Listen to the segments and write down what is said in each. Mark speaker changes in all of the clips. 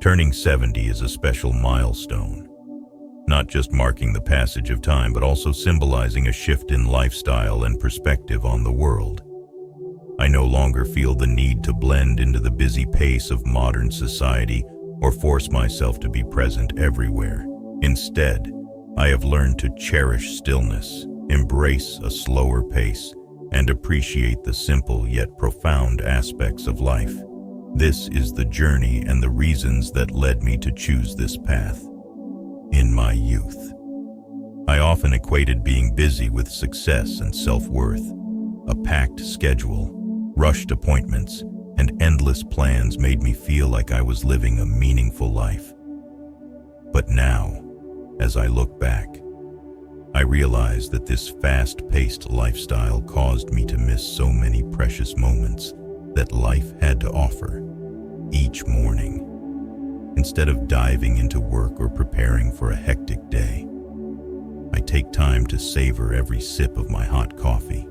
Speaker 1: Turning 70 is a special milestone, not just marking the passage of time, but also symbolizing a shift in lifestyle and perspective on the world. I no longer feel the need to blend into the busy pace of modern society or force myself to be present everywhere. Instead, I have learned to cherish stillness, embrace a slower pace, and appreciate the simple yet profound aspects of life. This is the journey and the reasons that led me to choose this path. In my youth, I often equated being busy with success and self-worth. A packed schedule, rushed appointments, and endless plans made me feel like I was living a meaningful life. But now, as I look back, I realize that this fast-paced lifestyle caused me to miss so many precious moments that life had to offer. Each morning, instead of diving into work or preparing for a hectic day, I take time to savor every sip of my hot coffee.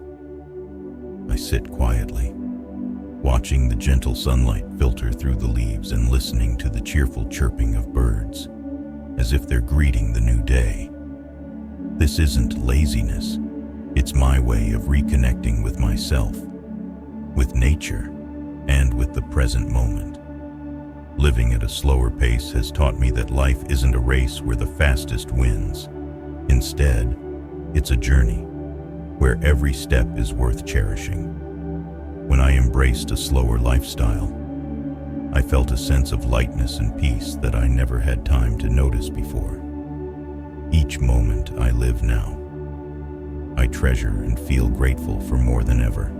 Speaker 1: I sit quietly, watching the gentle sunlight filter through the leaves and listening to the cheerful chirping of birds, as if they're greeting the new day. This isn't laziness, it's my way of reconnecting with myself, with nature, and with the present moment. Living at a slower pace has taught me that life isn't a race where the fastest wins. Instead, it's a journey where every step is worth cherishing. When I embraced a slower lifestyle, I felt a sense of lightness and peace that I never had time to notice before. Each moment I live now, I treasure and feel grateful for more than ever.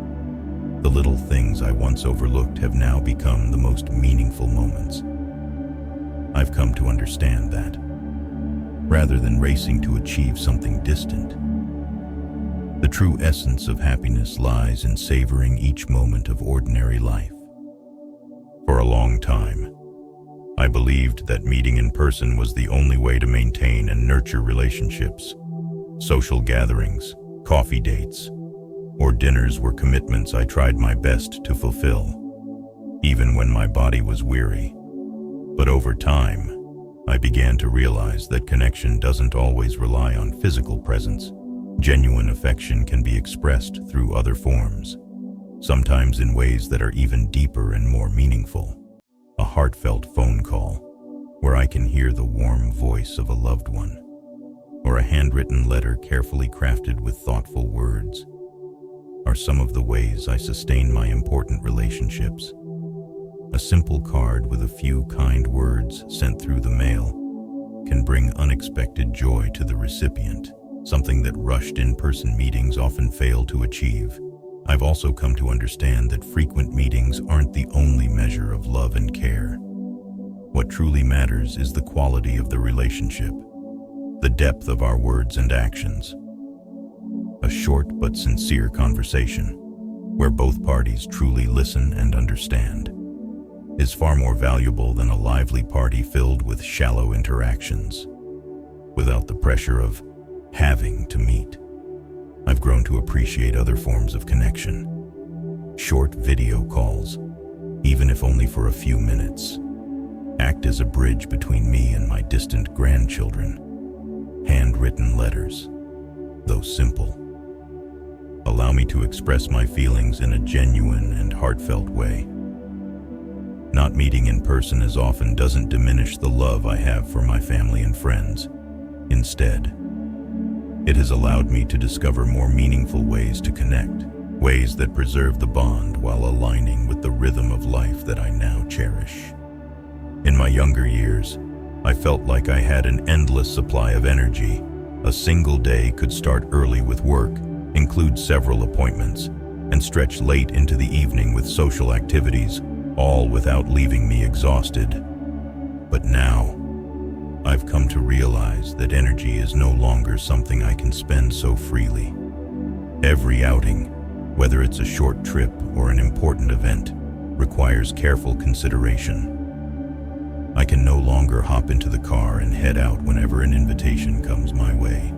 Speaker 1: The little things I once overlooked have now become the most meaningful moments. I've come to understand that, rather than racing to achieve something distant, the true essence of happiness lies in savoring each moment of ordinary life. For a long time, I believed that meeting in person was the only way to maintain and nurture relationships. Social gatherings, coffee dates, or dinners were commitments I tried my best to fulfill, even when my body was weary. But over time, I began to realize that connection doesn't always rely on physical presence. Genuine affection can be expressed through other forms, sometimes in ways that are even deeper and more meaningful. A heartfelt phone call, where I can hear the warm voice of a loved one, or a handwritten letter carefully crafted with thoughtful words, are some of the ways I sustain my important relationships. A simple card with a few kind words sent through the mail can bring unexpected joy to the recipient, something that rushed in-person meetings often fail to achieve. I've also come to understand that frequent meetings aren't the only measure of love and care. What truly matters is the quality of the relationship, the depth of our words and actions. A short but sincere conversation, where both parties truly listen and understand, is far more valuable than a lively party filled with shallow interactions, without the pressure of having to meet. I've grown to appreciate other forms of connection. Short video calls, even if only for a few minutes, act as a bridge between me and my distant grandchildren. Handwritten letters, though simple, allow me to express my feelings in a genuine and heartfelt way. Not meeting in person as often doesn't diminish the love I have for my family and friends. Instead, it has allowed me to discover more meaningful ways to connect, ways that preserve the bond while aligning with the rhythm of life that I now cherish. In my younger years, I felt like I had an endless supply of energy. A single day could start early with work, include several appointments, and stretch late into the evening with social activities, all without leaving me exhausted. But now, I've come to realize that energy is no longer something I can spend so freely. Every outing, whether it's a short trip or an important event, requires careful consideration. I can no longer hop into the car and head out whenever an invitation comes my way.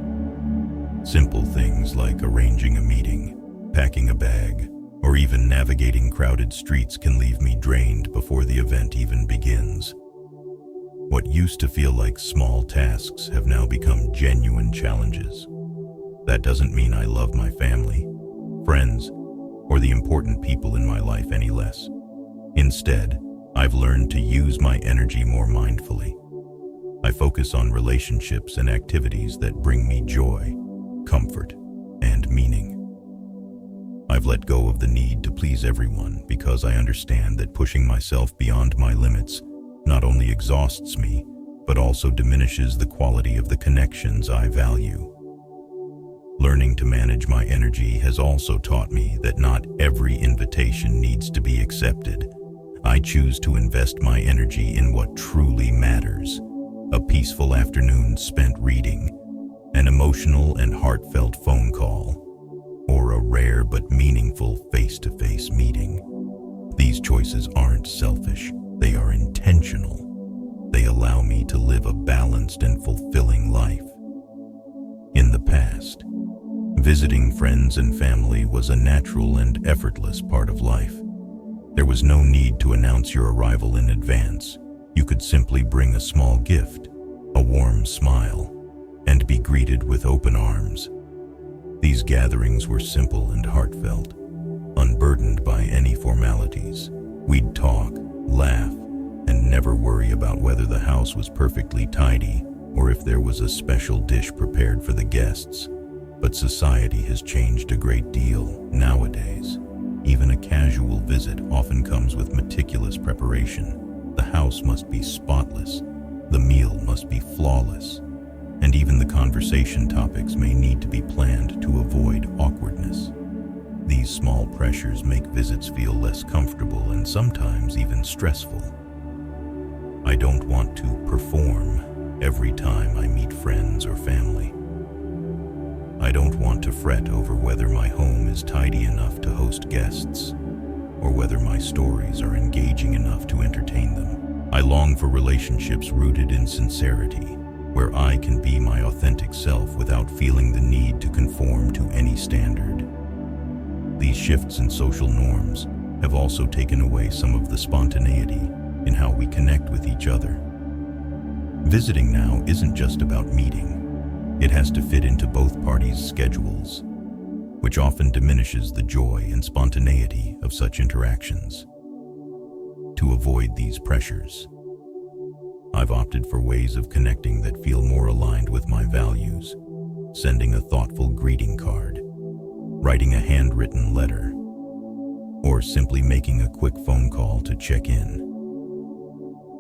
Speaker 1: Simple things like arranging a meeting, packing a bag, or even navigating crowded streets can leave me drained before the event even begins. What used to feel like small tasks have now become genuine challenges. That doesn't mean I love my family, friends, or the important people in my life any less. Instead, I've learned to use my energy more mindfully. I focus on relationships and activities that bring me joy, comfort, and meaning. I've let go of the need to please everyone because I understand that pushing myself beyond my limits not only exhausts me, but also diminishes the quality of the connections I value. Learning to manage my energy has also taught me that not every invitation needs to be accepted. I choose to invest my energy in what truly matters: a peaceful afternoon spent reading, an emotional and heartfelt phone call, or a rare but meaningful face-to-face meeting. These choices aren't selfish, they are intentional. They allow me to live a balanced and fulfilling life. In the past, visiting friends and family was a natural and effortless part of life. There was no need to announce your arrival in advance. You could simply bring a small gift, a warm smile, and be greeted with open arms. These gatherings were simple and heartfelt, unburdened by any formalities. We'd talk, laugh, and never worry about whether the house was perfectly tidy or if there was a special dish prepared for the guests. But society has changed a great deal nowadays. Even a casual visit often comes with meticulous preparation. The house must be spotless, the meal must be flawless, and even the conversation topics may need to be planned to avoid awkwardness. These small pressures make visits feel less comfortable and sometimes even stressful. I don't want to perform every time I meet friends or family. I don't want to fret over whether my home is tidy enough to host guests, or whether my stories are engaging enough to entertain them. I long for relationships rooted in sincerity, where I can be my authentic self without feeling the need to conform to any standard. These shifts in social norms have also taken away some of the spontaneity in how we connect with each other. Visiting now isn't just about meeting. It has to fit into both parties' schedules, which often diminishes the joy and spontaneity of such interactions. To avoid these pressures, I've opted for ways of connecting that feel more aligned with my values: sending a thoughtful greeting card, writing a handwritten letter, or simply making a quick phone call to check in.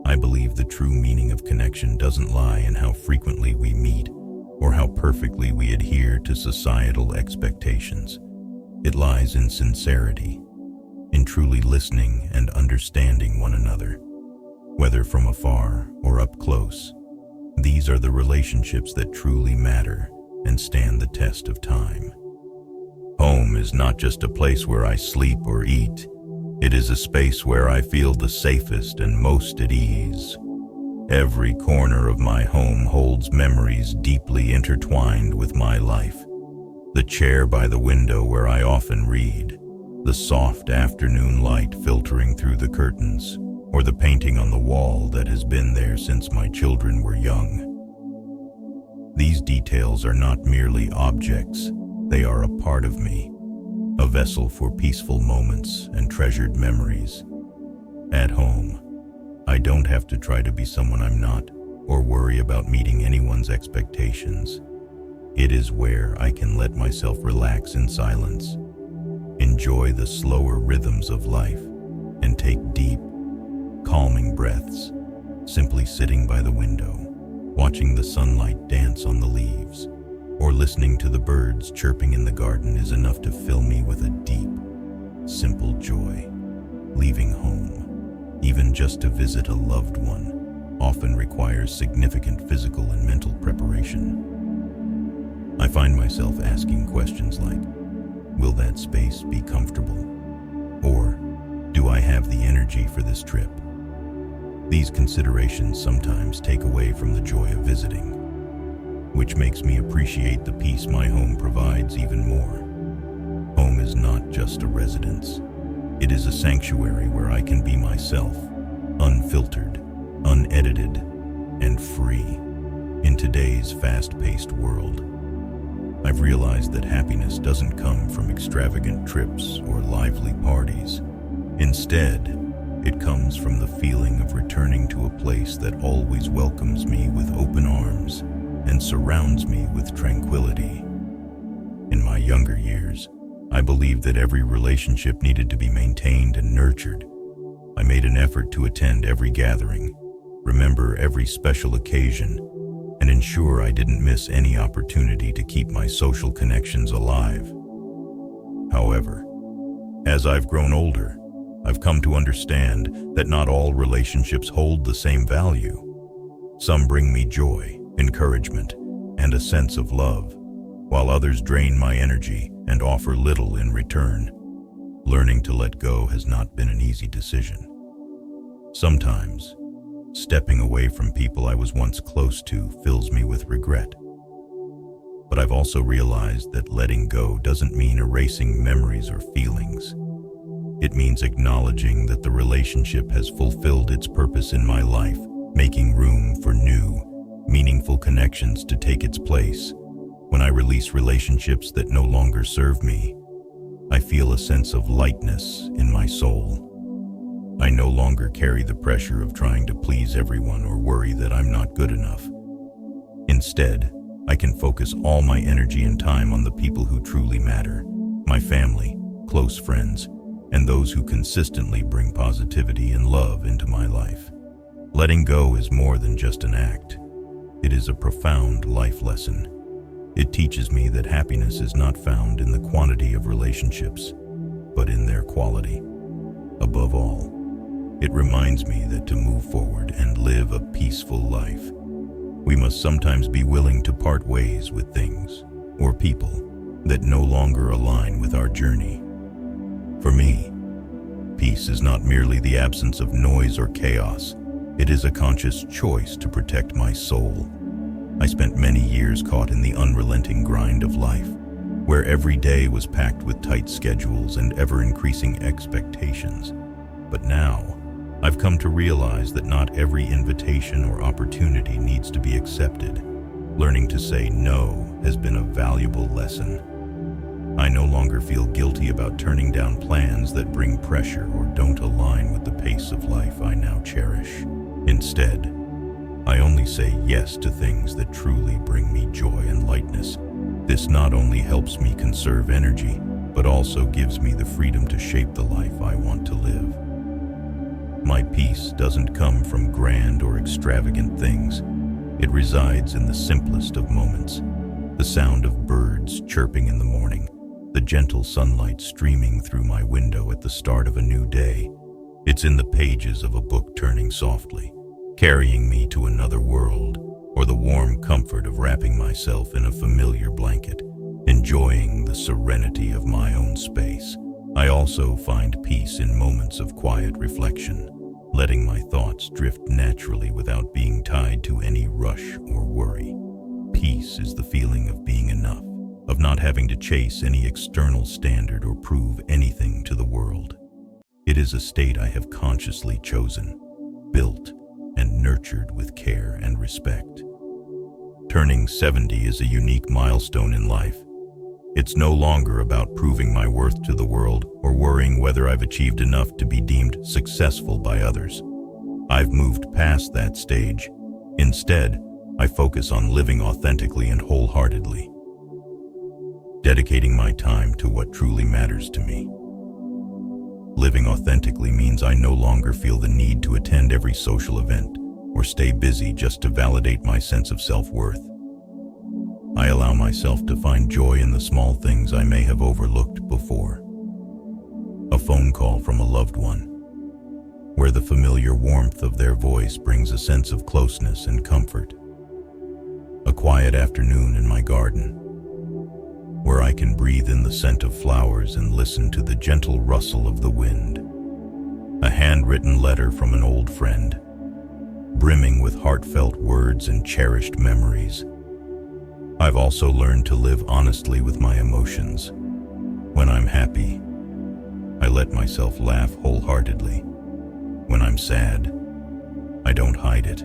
Speaker 1: I believe the true meaning of connection doesn't lie in how frequently we meet or how perfectly we adhere to societal expectations. It lies in sincerity, in truly listening and understanding one another, whether from afar or up close. These are the relationships that truly matter and stand the test of time. Home is not just a place where I sleep or eat. It is a space where I feel the safest and most at ease. Every corner of my home holds memories deeply intertwined with my life. The chair by the window where I often read, the soft afternoon light filtering through the curtains, or the painting on the wall that has been there since my children were young. These details are not merely objects, they are a part of me, a vessel for peaceful moments and treasured memories. At home, I don't have to try to be someone I'm not or worry about meeting anyone's expectations. It is where I can let myself relax in silence, enjoy the slower rhythms of life, and take deep, calming breaths, simply sitting by the window, watching the sunlight dance on the leaves, or listening to the birds chirping in the garden is enough to fill me with a deep, simple joy. Leaving home, even just to visit a loved one, often requires significant physical and mental preparation. I find myself asking questions like, will that space be comfortable? Or, do I have the energy for this trip? These considerations sometimes take away from the joy of visiting, which makes me appreciate the peace my home provides even more. Home is not just a residence. It is a sanctuary where I can be myself, unfiltered, unedited, free. In today's fast-paced world, I've realized that happiness doesn't come from extravagant trips or lively parties. Instead, it comes from the feeling of returning to a place that always welcomes me with open arms and surrounds me with tranquility. In my younger years, I believed that every relationship needed to be maintained and nurtured. I made an effort to attend every gathering, remember every special occasion, and ensure I didn't miss any opportunity to keep my social connections alive. However, as I've grown older, I've come to understand that not all relationships hold the same value. Some bring me joy, encouragement, and a sense of love, while others drain my energy and offer little in return. Learning to let go has not been an easy decision. Sometimes, stepping away from people I was once close to fills me with regret. But I've also realized that letting go doesn't mean erasing memories or feelings. It means acknowledging that the relationship has fulfilled its purpose in my life, making room for new, meaningful connections to take its place. When I release relationships that no longer serve me, I feel a sense of lightness in my soul. I no longer carry the pressure of trying to please everyone or worry that I'm not good enough. Instead, I can focus all my energy and time on the people who truly matter, my family, close friends, and those who consistently bring positivity and love into my life. Letting go is more than just an act. It is a profound life lesson. It teaches me that happiness is not found in the quantity of relationships, but in their quality. Above all, it reminds me that to move forward and live a peaceful life, we must sometimes be willing to part ways with things or people that no longer align with our journey. For me, peace is not merely the absence of noise or chaos. It is a conscious choice to protect my soul. I spent many years caught in the unrelenting grind of life, where every day was packed with tight schedules and ever-increasing expectations. But now, I've come to realize that not every invitation or opportunity needs to be accepted. Learning to say no has been a valuable lesson. I no longer feel guilty about turning down plans that bring pressure or don't align with the pace of life I now cherish. Instead, I only say yes to things that truly bring me joy and lightness. This not only helps me conserve energy, but also gives me the freedom to shape the life I want to live. My peace doesn't come from grand or extravagant things. It resides in the simplest of moments. The sound of birds chirping in the morning, the gentle sunlight streaming through my window at the start of a new day. It's in the pages of a book turning softly, carrying me to another world, or the warm comfort of wrapping myself in a familiar blanket, enjoying the serenity of my own space. I also find peace in moments of quiet reflection, letting my thoughts drift naturally without being tied to any rush or worry. Peace is the feeling of being enough, of not having to chase any external standard or prove anything to the world. It is a state I have consciously chosen, built, and nurtured with care and respect. Turning 70 is a unique milestone in life. It's no longer about proving my worth to the world or worrying whether I've achieved enough to be deemed successful by others. I've moved past that stage. Instead, I focus on living authentically and wholeheartedly, dedicating my time to what truly matters to me. Living authentically means I no longer feel the need to attend every social event or stay busy just to validate my sense of self-worth. I allow myself to find joy in the small things I may have overlooked before. A phone call from a loved one, where the familiar warmth of their voice brings a sense of closeness and comfort. A quiet afternoon in my garden, where I can breathe in the scent of flowers and listen to the gentle rustle of the wind. A handwritten letter from an old friend, brimming with heartfelt words and cherished memories. I've also learned to live honestly with my emotions. When I'm happy, I let myself laugh wholeheartedly. When I'm sad, I don't hide it.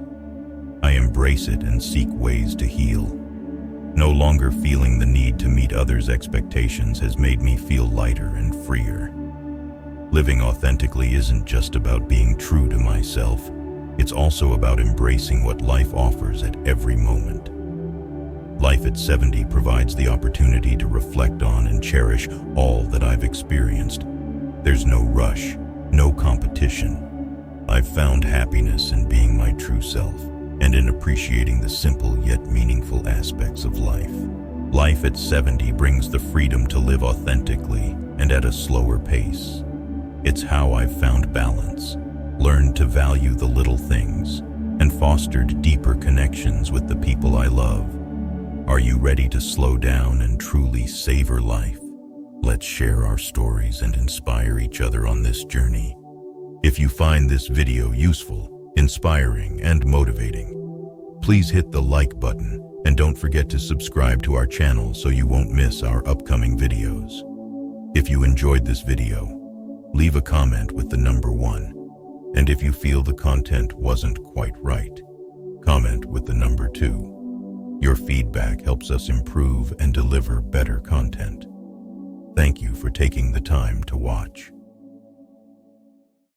Speaker 1: I embrace it and seek ways to heal. No longer feeling the need to meet others' expectations has made me feel lighter and freer. Living authentically isn't just about being true to myself. It's also about embracing what life offers at every moment. Life at 70 provides the opportunity to reflect on and cherish all that I've experienced. There's no rush, no competition. I've found happiness in being my true self and in appreciating the simple yet meaningful aspects of life. Life at 70 brings the freedom to live authentically and at a slower pace. It's how I've found balance, learned to value the little things, and fostered deeper connections with the people I love. Are you ready to slow down and truly savor life? Let's share our stories and inspire each other on this journey. If you find this video useful, inspiring, and motivating, please hit the like button and don't forget to subscribe to our channel so you won't miss our upcoming videos. If you enjoyed this video, leave a comment with the number 1. And if you feel the content wasn't quite right, comment with the number 2. Your feedback helps us improve and deliver better content. Thank you for taking the time to watch.